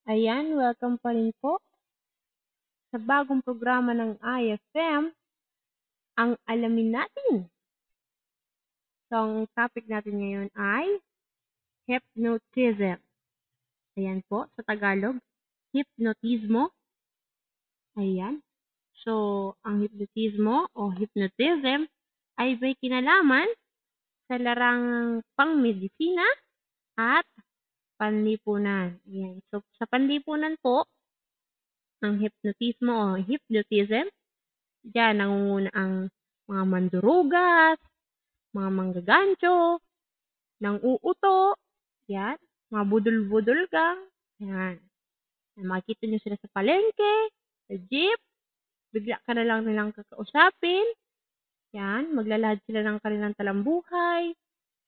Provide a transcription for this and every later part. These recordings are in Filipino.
Ayan, welcome pa rin po sa bagong programa ng IFM, ang alamin natin. So, ang topic natin ngayon ay hypnotism. Ayan po, sa Tagalog, hypnotismo. Ayan. So, ang hypnotismo o hypnotism ay may kinalaman sa larangang pangmedisina at panlipunan. Ayan. So, sa panlipunan po, ang hypnotismo o hypnotism, diyan nangunguna ang mga mandurugas, mga manggagancho, nang uuto, yan, mga budol-budol gang, yan. Makikita nyo sila sa palengke, sa jeep, bigla ka na lang nilang kakausapin, yan, maglalahad sila ng kanilang talambuhay,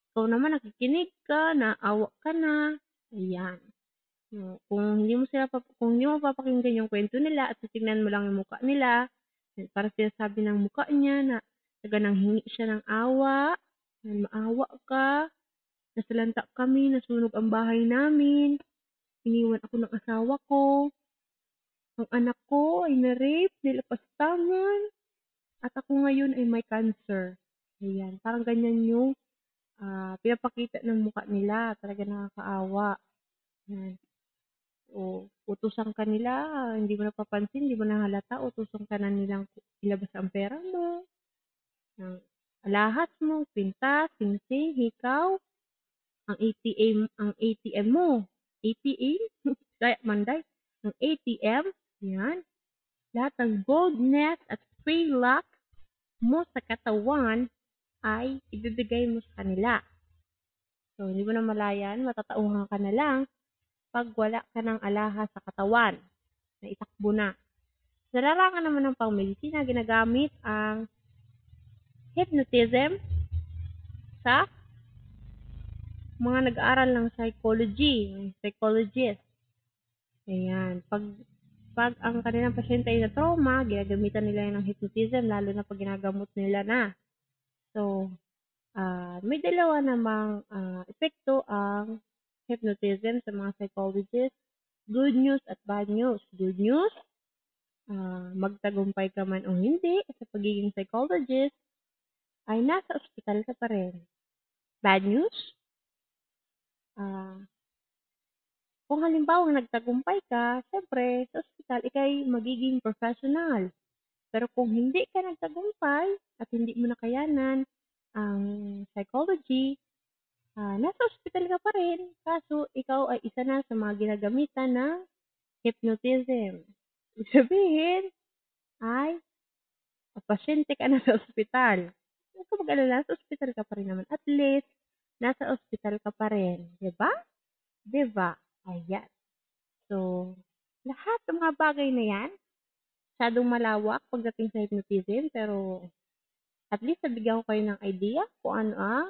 ikaw naman nakikinig ka, naawa ka na, ayan. No, kung hindi mo papakinggan yung kwento nila at titingnan mo lang yung mukha nila, para sinasabi ng mukha niya na taga hingi siya ng awa, na maawa ka, nasalanta kami, nasunog ang bahay namin, iniwan ako ng asawa ko, ang anak ko ay na-rape, nilapastangan, at ako ngayon ay may cancer. Ayan, parang ganyan yung pinapakita ng mukha nila, talaga nakakaawa. Ayan. O utusan ka nila, hindi mo napapansin, hindi mo nahalata, utusan ka na nilang ilabas ang pera mo, ng alahas mo, pintas, singsing, hikaw, ang ATM mo, ATM, kaya manday, ang ATM, yan, lahat ng boldness at free luck mo sa katawan ay ibibigay mo sa kanila. So, hindi mo na malayan, matatauhan ka na lang pag wala ka ng alahas sa katawan na itakbo na. Sa larangan naman ng pangmedisina, ginagamit ang hypnotism sa mga nag-aaral ng psychology, ng psychologist. Ayan. Pag ang kanilang pasyente ay na-trauma, ginagamitan nila yun ng hypnotism, lalo na pag ginagamot nila na. So, may dalawa namang epekto ang hypnotism sa mga psychologists. Good news at bad news. Good news, magtagumpay ka man o hindi sa pagiging psychologist, ay nasa ospital ka pa rin. Bad news, kung halimbawa nagtagumpay ka, syempre sa ospital ikay magiging professional. Pero kung hindi ka nagtagumpay at hindi mo nakayanan ang psychology, nasa ospital ka pa rin. Kaso ikaw ay isa na sa mga ginagamitan ng hypnotism. Ibig sabihin ay pasyente ka na sa ospital. Huwag ka mag-alala, sa ospital ka pa rin naman. At least, nasa ospital ka pa rin. Diba? Diba? Ayan. So, lahat ng mga bagay na yan, masyadong malawak pagdating sa hypnotism, pero at least nabigyan ko kayo ng idea kung ano ang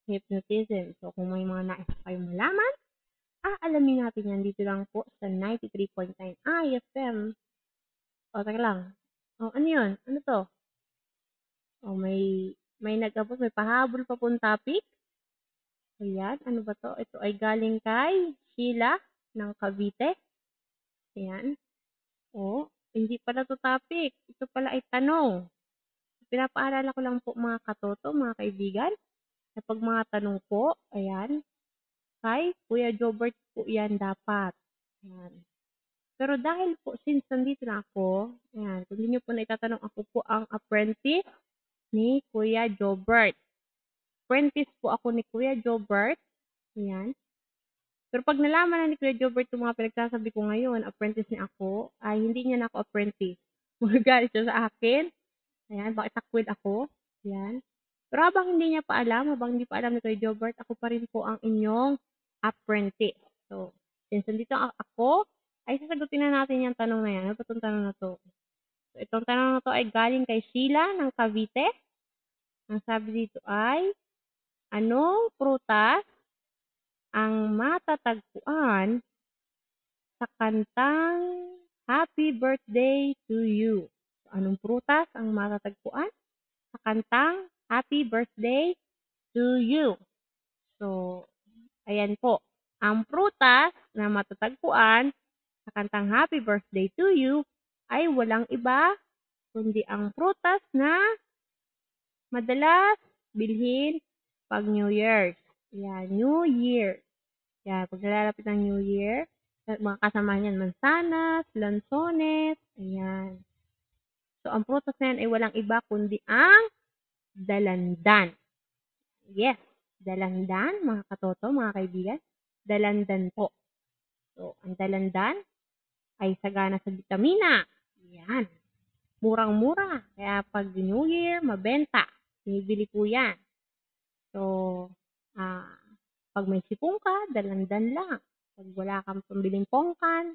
hypnotism. So, kung may mga nais kayong malaman, alamin natin yan dito lang po sa 93.9 IFM. O, teka lang. O, ano yun? Ano to? O, may nag-abot, may pahabol pa pong topic. Ayan, ano ba to? Ito ay galing kay Sheila ng Cavite. Ayan. O, hindi pala to topic. Ito pala ay tanong. Pinapaalala ko lang po mga katoto, mga kaibigan, na pag mga tanong po, ayan, kay Kuya Jobert po yan dapat. Ayan. Pero dahil po, since nandito na ako, ayan, kung hindi nyo po na itatanong, ako po ang apprentice ni Kuya Jobert. Apprentice po ako ni Kuya Jobert. Ayan. Pero pag nalaman na ni Kuya Jobert yung mga pinagsasabi ko ngayon, apprentice niya ako, ay hindi niya na ako apprentice. Magalit siya sa akin. Ayan, bakit takwid ako? Ayan. Pero habang hindi niya pa alam, habang hindi pa alam ni Kuya Jobert, ako pa rin po ang inyong apprentice. So, since nandito ako, ay sasagutin na natin yung tanong na yan. Ano ba itong tanong na to? So, itong tanong na to ay galing kay Sheila ng Cavite. Ang sabi dito ay, anong prutas ang matatagpuan sa kantang Happy Birthday to You? So, anong prutas ang matatagpuan sa kantang Happy Birthday to You? So, ayan po. Ang prutas na matatagpuan sa kantang Happy Birthday to You ay walang iba kundi ang prutas na madalas bilhin pag New Year's. Yan, New Year. Yan, pag nalalapit ng New Year, mga kasama niyan, mansanas, lansones, ayan. So, ang prutas na yan ay walang iba kundi ang dalandan. Yes, dalandan, mga katoto, mga kaibigan. Dalandan po. So, ang dalandan ay sagana sa bitamina. Yan. Murang-mura. Kaya pag New Year, mabenta. Binibili po yan. So, pag may sipong ka, dalandan lang. Pag wala kang pambiling pongkan,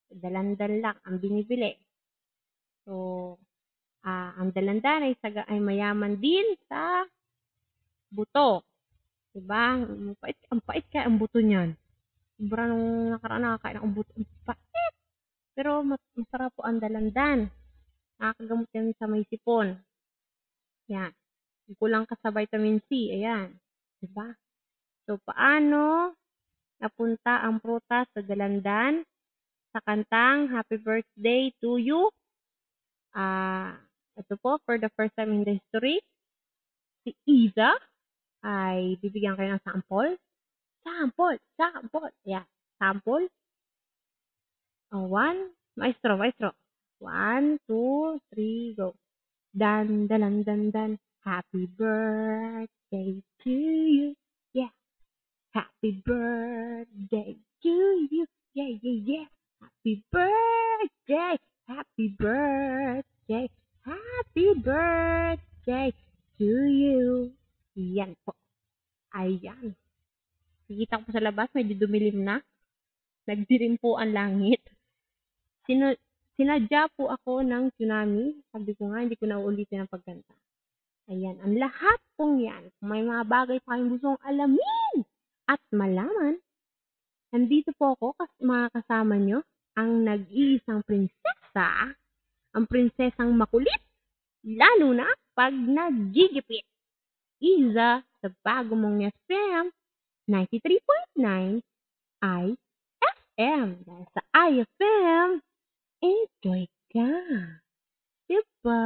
dalandan lang ang binibili. So, ang dalandan ay mayaman din sa buto. Diba? Ang pait kaya ang buto niyan. Sobra nung nakaraan nakakain ang buto. Ang pait. Pero masarap po ang dalandan. Nakakagamot yan sa may sipon. Yan. Kulang ka sa vitamin C. Ayan. Diba? So, paano napunta ang prutas sa dalandan sa kantang Happy Birthday to You? Ito po, for the first time in the history, si Iza ay bibigyan kayo ng sample. Sample. Yeah, sample. Maestro. 1, 2, 3, go. Dan. Happy birthday to you. Yeah. Happy birthday to you. Yeah. Happy birthday. Happy birthday to you. Yan po. Ayan. Nakikita ko sa labas, medyo dumilim na. Nagdilim po ang langit. Sinadya po ako ng tsunami. Sabi ko nga, hindi ko na uulitin ang pagkanta. Ayan, ang lahat pong yan. Kung may mga bagay pa kayong gustong alamin at malaman, nandito po ako mga kasama nyo, ang nag-iisang prinsesa, ang prinsesang makulit, lalo na pag nagigipit. Iza sa bago mong FM 93.9 IFM. Dahil sa IFM, enjoy ka. Diba?